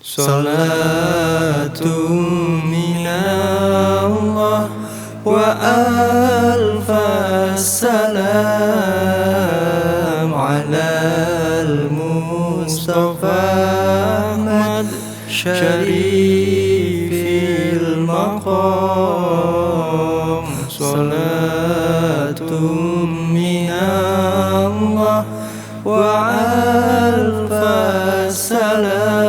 Salatum minallah wa alfassalam alal Mustafa Ahmad syarifil maqam. Salatum minallah wa alfassalam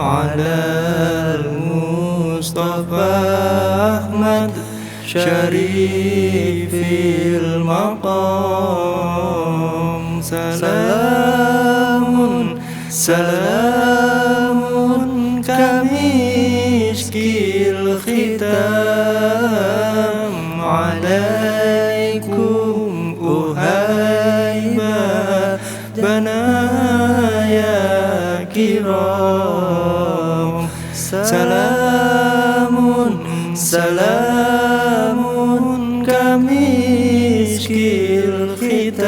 alal Mustafa Ahmad syarifil maqam. Salamun kamiskil khitam alaikum uhai banaya kiram. Salamun kamiskil khitam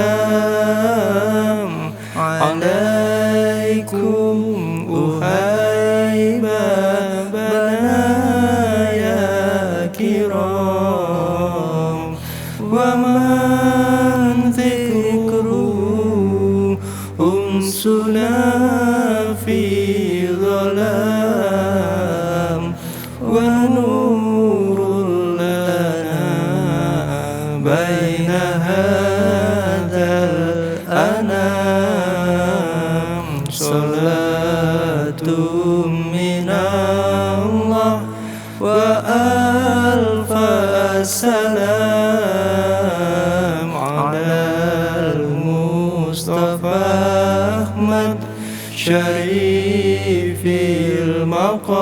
alaikum uhai banaya kiram. Wa man dzikru unsuna fi dhalam wa nurul lana baina hadzal anam. Salatum minallah wa alfassalam alal Mustafa Ahmad syarifil maqam.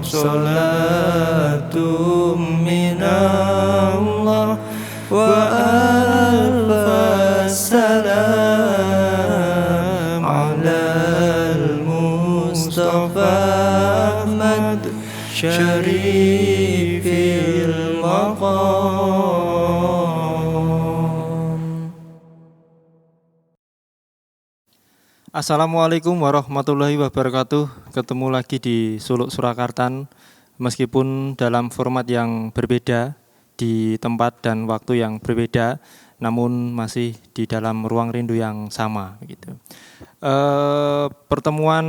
Salatum minallah wa alfassalam alal Mustafa Ahmad syarifil maqam. Assalamualaikum warahmatullahi wabarakatuh. Ketemu lagi di Suluk Surakarta, meskipun dalam format yang berbeda, di tempat dan waktu yang berbeda, namun masih di dalam ruang rindu yang sama gitu. Pertemuan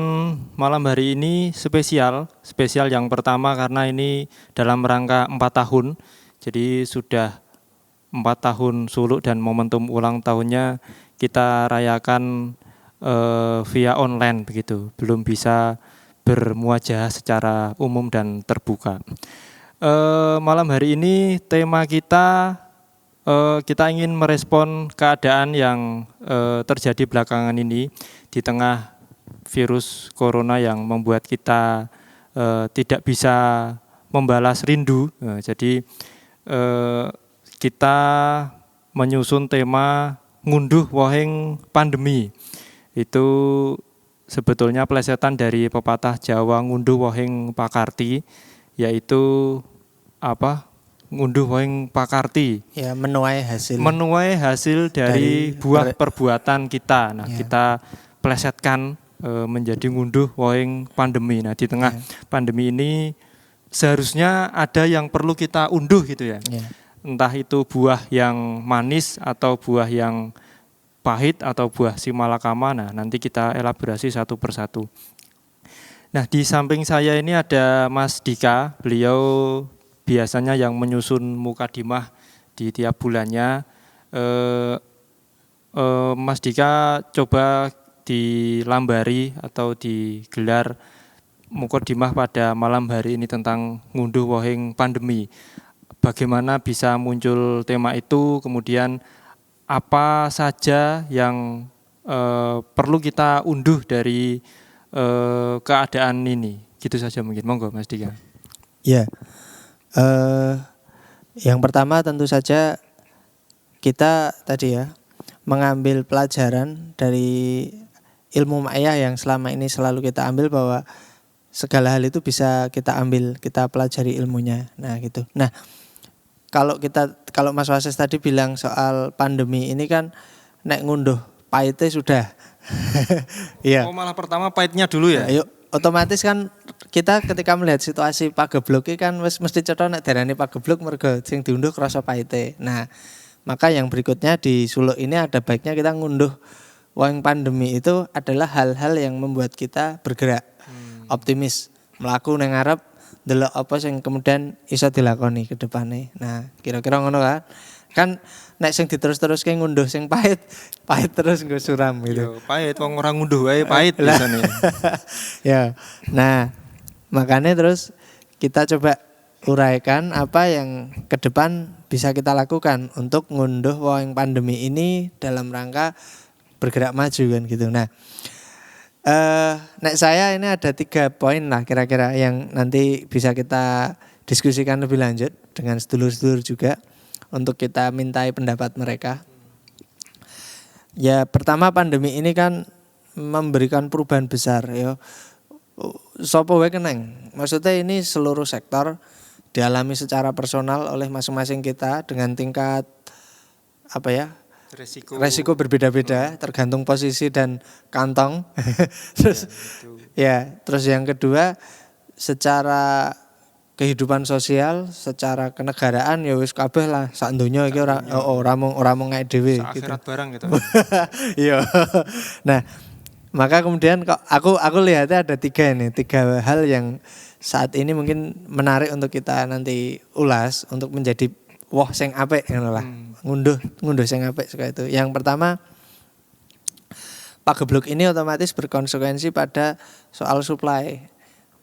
malam hari ini spesial yang pertama karena ini dalam rangka 4 tahun. Jadi sudah 4 tahun Suluk dan momentum ulang tahunnya kita rayakan via online begitu, belum bisa bermuajah secara umum dan terbuka. Malam hari ini tema kita ingin merespon keadaan yang terjadi belakangan ini di tengah virus corona yang membuat kita tidak bisa membalas rindu. Jadi kita menyusun tema ngunduh woheng pandemi. Itu sebetulnya plesetan dari pepatah Jawa ngunduh woheng pakarti, yaitu apa? Ngunduh woheng pakarti. Ya, menuai hasil dari buah perbuatan kita. Nah, kita plesetkan menjadi ngunduh woheng pandemi. Nah, di tengah pandemi ini seharusnya ada yang perlu kita unduh gitu ya. Entah itu buah yang manis atau buah yang pahit atau buah simalakama. Nah, nanti kita elaborasi satu persatu. Nah, di samping saya ini ada Mas Dika. Beliau biasanya yang menyusun mukadimah di tiap bulannya. Mas Dika coba dilambari atau digelar mukadimah pada malam hari ini tentang ngunduh woheng pandemi. Bagaimana bisa muncul tema itu, kemudian apa saja yang perlu kita unduh dari keadaan ini. Gitu saja mungkin. Monggo Mas Dika. Ya, yang pertama tentu saja kita tadi ya mengambil pelajaran dari ilmu ma'iyah yang selama ini selalu kita ambil, bahwa segala hal itu bisa kita ambil, kita pelajari ilmunya. Nah gitu. Nah, kalau Mas Wasis tadi bilang soal pandemi ini kan nek ngunduh pahitnya sudah Iya. Oh, malah pertama pahitnya dulu ya. Ayo, otomatis kan kita ketika melihat situasi pagebluk iki kan wis mesti cetha nek darani pagebluk mergo sing diunduh krasa pahite. Nah, maka yang berikutnya di suluk ini ada baiknya kita ngunduh wong pandemi itu adalah hal-hal yang membuat kita bergerak, optimis, melaku nang ngarep delok apa sing kemudian iso dilakoni ke depane. Nah, kira-kira ngono kan. Kan nek sing diterus-teruske ngunduh sing pahit, pahit terus nggo suram gitu. Yo, pahit wong ora ngunduh wae pahit biasane. Ya. Nah, makanya terus kita coba uraikan apa yang ke depan bisa kita lakukan untuk ngunduh wong pandemi ini dalam rangka bergerak maju kan gitu. Nah, nek saya ini ada 3 poin lah kira-kira yang nanti bisa kita diskusikan lebih lanjut dengan sedulur-sedulur juga untuk kita mintai pendapat mereka. Ya pertama pandemi ini kan memberikan perubahan besar ya. Sopo wae keneng. Maksudnya ini seluruh sektor dialami secara personal oleh masing-masing kita dengan tingkat apa ya? Resiko berbeda-beda tergantung posisi dan kantong. Terus terus yang kedua secara kehidupan sosial, secara kenegaraan ya wis kabeh lah sak donya iki ora mung ngek dhewe gitu. Akhirat barang gitu. Iya. Nah, maka kemudian kok aku lihatnya ada 3 hal yang saat ini mungkin menarik untuk kita nanti ulas untuk menjadi wah sing apik ngono lah. Ngunduh sing apik suka itu. Yang pertama pagebluk ini otomatis berkonsekuensi pada soal supply,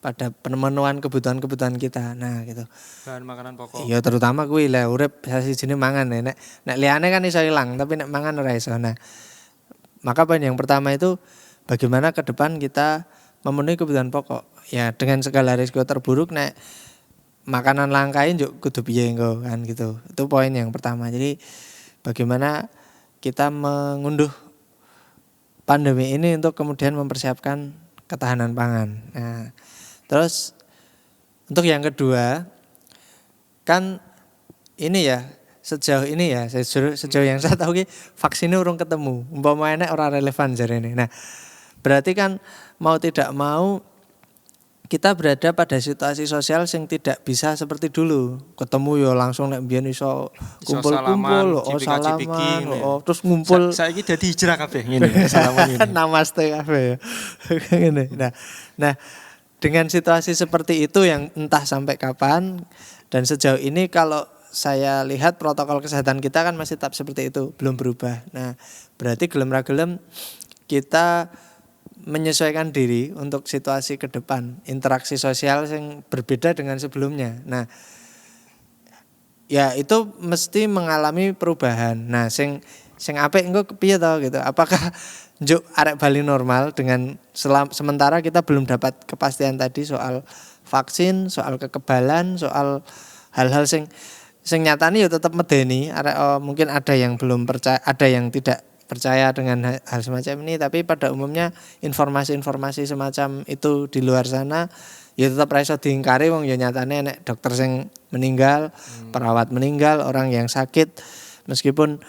pada pemenuhan kebutuhan-kebutuhan kita. Nah, gitu. Bahan makanan pokok. Iya, terutama kuwi lah urip sasijine mangan ya. Nek liyane kan iso ilang, tapi nek mangan ora iso. Nah, maka poin yang pertama itu bagaimana ke depan kita memenuhi kebutuhan pokok. Ya, dengan segala risiko terburuk nek makanan langkain juk kudu piye engko kan gitu. Itu poin yang pertama. Jadi bagaimana kita mengunduh pandemi ini untuk kemudian mempersiapkan ketahanan pangan. Nah, terus untuk yang kedua kan ini ya sejauh ini ya sejauh yang saya tahu ki vaksinnya urung ketemu. Umpama enek ora relevan jarene. Nah, berarti kan mau tidak mau kita berada pada situasi sosial yang tidak bisa seperti dulu. Ketemu ya langsung nek mbiyen iso kumpul-kumpul, salaman, terus ngumpul. Saiki dadi hijrah kabeh ngene, salaman ngene. Namaste kabeh. Ngene. Nah, dengan situasi seperti itu yang entah sampai kapan dan sejauh ini kalau saya lihat protokol kesehatan kita kan masih tetap seperti itu, belum berubah. Nah, berarti gelem ra gelem kita menyesuaikan diri untuk situasi ke depan, interaksi sosial yang berbeda dengan sebelumnya. Nah, ya itu mesti mengalami perubahan. Nah, sing apik engko piye to gitu. Apakah njuk arek bali normal dengan sementara kita belum dapat kepastian tadi soal vaksin, soal kekebalan, soal hal-hal sing nyatane ya tetap medeni. Mungkin ada yang belum percaya, ada yang tidak percaya dengan hal semacam ini, tapi pada umumnya informasi-informasi semacam itu di luar sana ya tetap ra iso diingkari wong ya nyatane nek dokter sing meninggal, perawat meninggal, orang yang sakit meskipun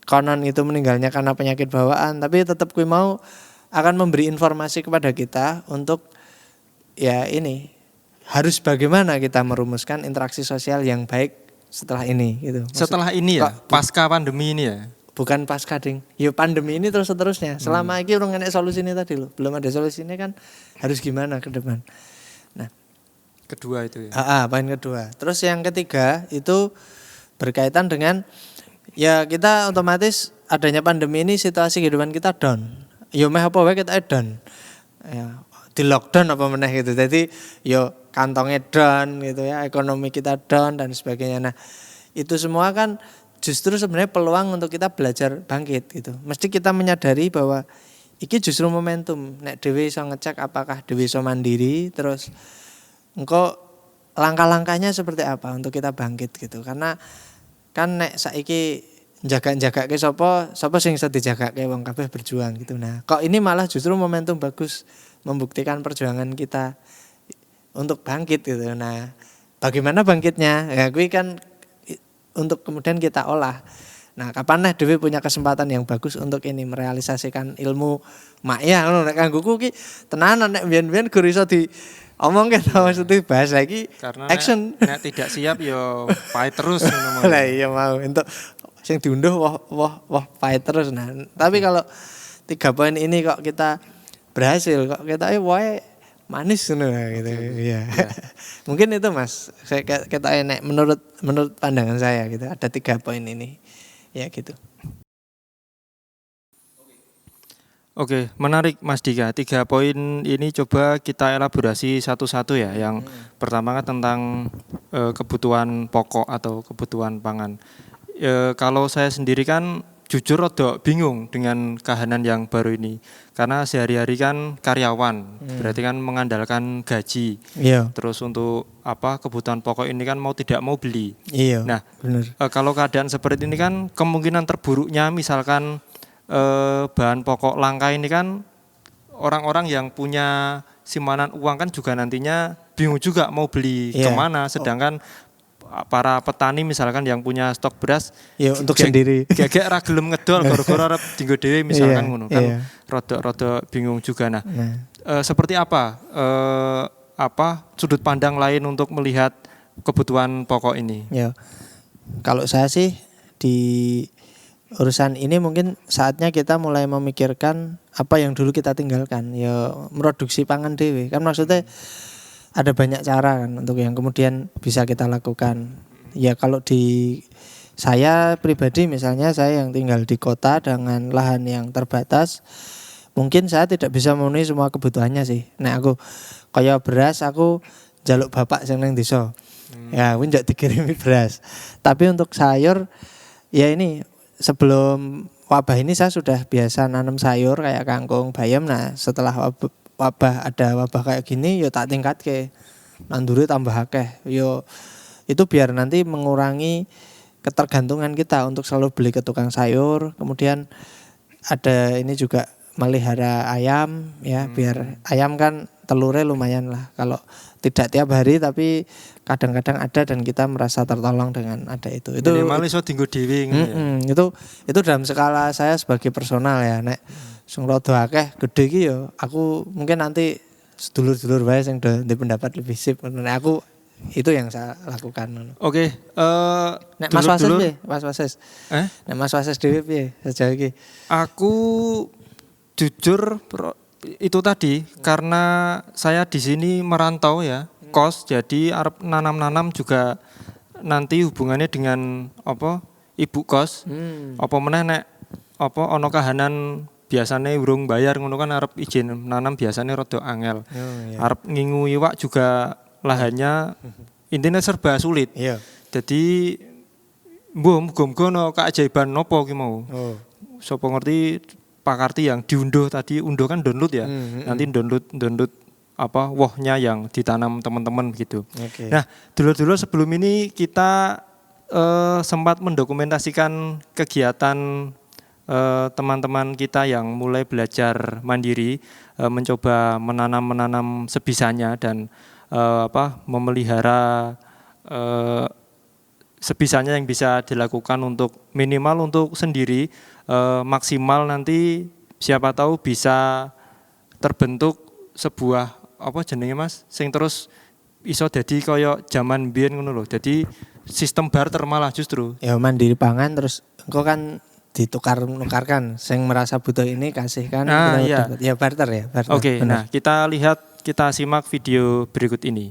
konon itu meninggalnya karena penyakit bawaan, tapi tetap kuwi mau akan memberi informasi kepada kita untuk ya ini harus bagaimana kita merumuskan interaksi sosial yang baik setelah ini gitu. Setelah ini ya, pasca pandemi ini ya. Bukan pasca ding. Ya pandemi ini terus-terusnya. Selama ini urung enek solusine tadi loh. Belum ada solusinya kan harus gimana ke depan. Nah, kedua itu ya. Poin kedua. Terus yang ketiga itu berkaitan dengan ya kita otomatis adanya pandemi ini situasi kehidupan kita down. Ya meh apa wae kita down. Ya, di lockdown apa meneh gitu. Jadi ya kantongnya down gitu ya, ekonomi kita down dan sebagainya. Nah, itu semua kan justru sebenarnya peluang untuk kita belajar bangkit gitu. Mesti kita menyadari bahwa iki justru momentum. Nek dhewe iso ngecek apakah dhewe iso mandiri, terus engko langkah-langkahnya seperti apa untuk kita bangkit gitu. Karena kan nek saiki jaga-jagake sapa sing iso dijagake wong kabeh berjuang gitu. Nah, kok ini malah justru momentum bagus membuktikan perjuangan kita untuk bangkit gitu. Nah, bagaimana bangkitnya? Ya kuwi kan untuk kemudian kita olah. Nah, kapan nih dhewe punya kesempatan yang bagus untuk ini merealisasikan ilmu maya ngono nek kanggoku ki tenanan nek biyen-biyen guru iso diomongke to maksudnya bahasa iki Karena action. nek tidak siap yo fight terus ngono. Lah iya mau untuk sing diunduh wah fight terus. Nah, tapi kalau 3 poin ini kok kita berhasil kok kita wae manis ngono gitu. Iya. Mungkin itu Mas. Saya kita nek menurut pandangan saya gitu ada 3 poin ini. Ya gitu. Oke, menarik Mas Dika. 3 poin ini coba kita elaborasi satu-satu ya. Yang pertama kan tentang kebutuhan pokok atau kebutuhan pangan. Kalau saya sendiri kan jujur rada bingung dengan kahanan yang baru ini. Karena sehari-hari kan karyawan, berarti kan mengandalkan gaji. Iya. Terus untuk kebutuhan pokok ini kan mau tidak mau beli. Iya. Nah, bener. kalau keadaan seperti ini kan kemungkinan terburuknya misalkan bahan pokok langka ini kan orang-orang yang punya simpanan uang kan juga nantinya bingung juga mau beli kemana. Sedangkan para petani misalkan yang punya stok beras ya untuk sendiri gak ra gelem ngedol gara-gara arep dienggo dhewe misalkan ngono kan rada bingung juga. Nah, seperti apa sudut pandang lain untuk melihat kebutuhan pokok ini? Ya. Kalau saya sih di urusan ini mungkin saatnya kita mulai memikirkan apa yang dulu kita tinggalkan, ya produksi pangan dhewe. Kan maksudnya ada banyak cara kan untuk yang kemudian bisa kita lakukan. Ya kalau di saya pribadi misalnya saya yang tinggal di kota dengan lahan yang terbatas, mungkin saya tidak bisa memenuhi semua kebutuhannya sih. Nah aku kaya beras aku njaluk bapak sing nang desa. Ya kuwi njak dikirimi beras. Tapi untuk sayur ya ini sebelum wabah ini saya sudah biasa nanam sayur kayak kangkung, bayam. Nah setelah ada wabah kayak gini yo tak tingkatke nandure tambah akeh yo itu biar nanti mengurangi ketergantungan kita untuk selalu beli ke tukang sayur. Kemudian ada ini juga melihara ayam ya biar ayam kan telurnya lumayan lah kalau tidak tiap hari tapi kadang-kadang ada dan kita merasa tertolong dengan ada itu minimal iso dienggo dhewe itu dalam skala saya sebagai personal ya nek sing rada akeh gede iki ya aku mungkin nanti sedulur-sedulur wae sing di pendapat lebih sip nek aku itu yang saya lakukan. Oke, nek Mas Wases piye? Mas Wases. Nek Mas Wases dhewe piye sejauh iki? Aku jujur itu tadi karena saya di sini merantau ya, kos jadi arep nanam-nanam juga nanti hubungannya dengan ibu kos. Apa meneh nek ana kahanan biasanya urung bayar ngono kan arep izin nanam biasanya rada angel. Arep ngingu iwak juga lahannya intinya serba sulit. Jadi muga-muga ono keajaiban nopo ki mau. Sopo ngerti Pak Karti yang diunduh tadi, unduh kan download ya. Nanti download wohnya yang ditanam teman-teman gitu. Nah, dulu sebelum ini kita sempat mendokumentasikan kegiatan teman-teman kita yang mulai belajar mandiri, mencoba menanam sebisanya dan memelihara sebisanya yang bisa dilakukan untuk minimal untuk sendiri, maksimal nanti siapa tahu bisa terbentuk sebuah jenenge Mas sing terus iso dadi kaya zaman biyen ngono lho. Dadi sistem barter malah justru. Ya mandiri pangan terus engko kan ditukar-nukarkan sing merasa butuh ini kasihkan ya barter ya barter. Oke, nah kita simak video berikut ini.